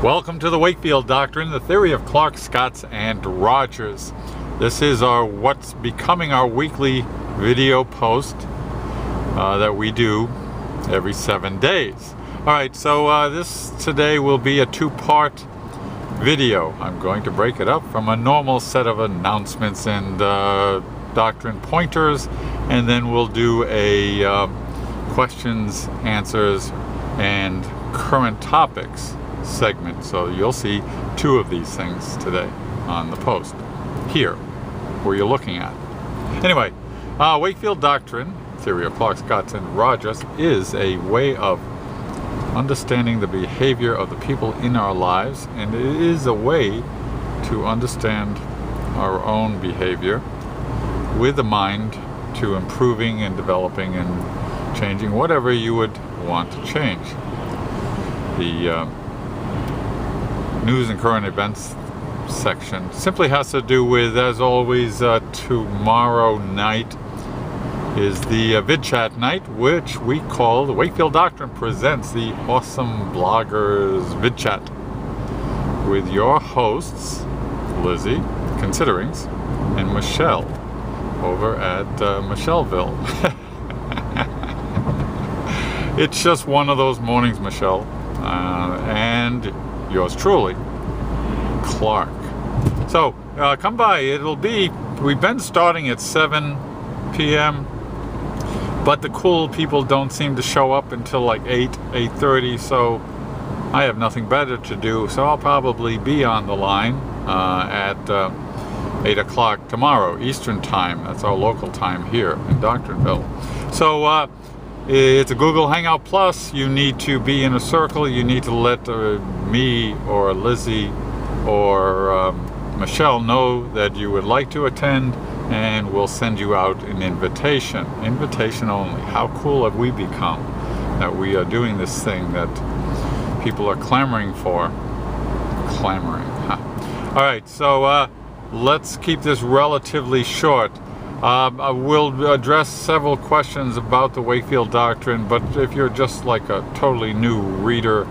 Welcome to the Wakefield Doctrine, the theory of Clarke, Scott, and Rogers. This is what's becoming our weekly video post that we do every 7 days. Alright, so this today will be a two-part video. I'm going to break it up from a normal set of announcements and doctrine pointers, and then we'll do a questions, answers, and current topics segment. So you'll see two of these things today on the post here where you're looking at. Anyway, Wakefield Doctrine, theory of Clarke, Scott, and Rogers, is a way of understanding the behavior of the people in our lives, and it is a way to understand our own behavior with a mind to improving and developing and changing whatever you would want to change. The news and current events section simply has to do with, as always, tomorrow night is the vid chat night, which we call the Wakefield Doctrine presents the Awesome Bloggers vid chat with your hosts Lizzie Considerings and Michelle over at Michelleville. It's just one of those mornings, Michelle, and yours truly, Clarke. So come by. We've been starting at 7 p.m. but the cool people don't seem to show up until like 8:30, so I have nothing better to do, so I'll probably be on the line at 8 o'clock tomorrow Eastern time. That's our local time here in Doctrineville. So it's a Google Hangout Plus. You need to be in a circle. You need to let me or Lizzie or Michelle know that you would like to attend, and we'll send you out an invitation. Invitation only. How cool have we become that we are doing this thing that people are clamoring for? Clamoring, huh? All right, so let's keep this relatively short. I will address several questions about the Wakefield Doctrine, but if you're just like a totally new reader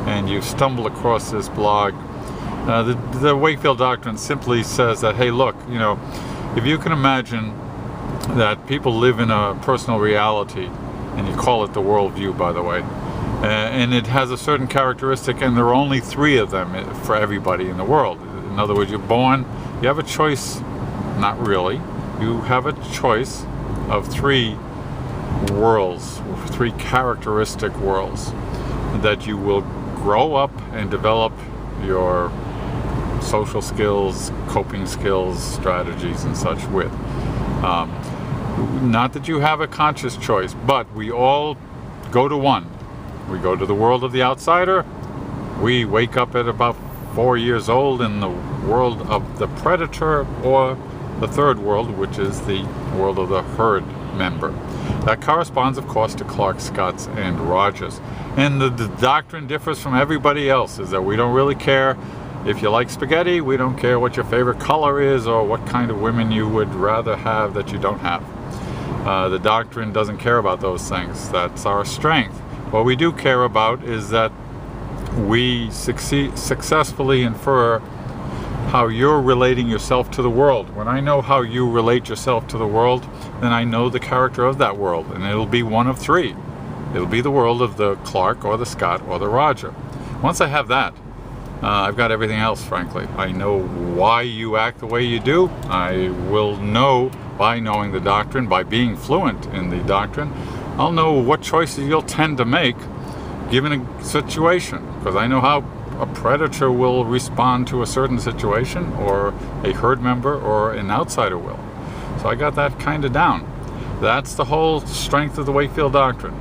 and you stumble across this blog, the Wakefield Doctrine simply says that, hey, look, if you can imagine that people live in a personal reality, and you call it the worldview, by the way, and it has a certain characteristic, and there are only 3 of them for everybody in the world. In other words, you're born, you have a choice, not really, you have a choice of 3 worlds, 3 characteristic worlds that you will grow up and develop your social skills, coping skills, strategies, and such with. Not that you have a conscious choice, but we all go to one. We go to the world of the outsider. We wake up at about 4 years old in the world of the predator, or the third world, which is the world of the herd member. That corresponds, of course, to Clarke, Scott, and Rogers. And the doctrine differs from everybody else, is that we don't really care if you like spaghetti. We don't care what your favorite color is or what kind of women you would rather have that you don't have. The doctrine doesn't care about those things. That's our strength. What we do care about is that we successfully infer how you're relating yourself to the world. When I know how you relate yourself to the world, then I know the character of that world, and it'll be one of 3. It'll be the world of the Clarke or the Scott or the Roger. Once I have that, I've got everything else, frankly. I know why you act the way you do. I will know, by knowing the doctrine, by being fluent in the doctrine, I'll know what choices you'll tend to make given a situation, because I know how a predator will respond to a certain situation, or a herd member or an outsider will. So I got that kind of down. That's the whole strength of the Wakefield Doctrine.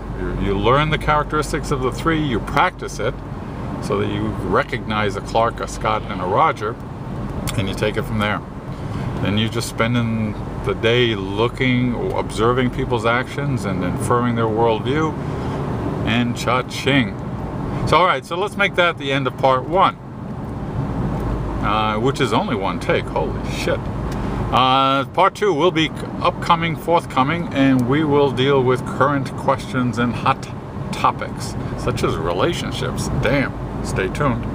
You learn the characteristics of the 3, you practice it so that you recognize a Clarke, a Scott, and a Roger, and you take it from there. Then you just spending the day looking or observing people's actions and inferring their worldview, and cha-ching. So alright, so let's make that the end of part 1, which is only one take. Holy shit. Part 2 will be forthcoming, and we will deal with current questions and hot topics, such as relationships. Damn. Stay tuned.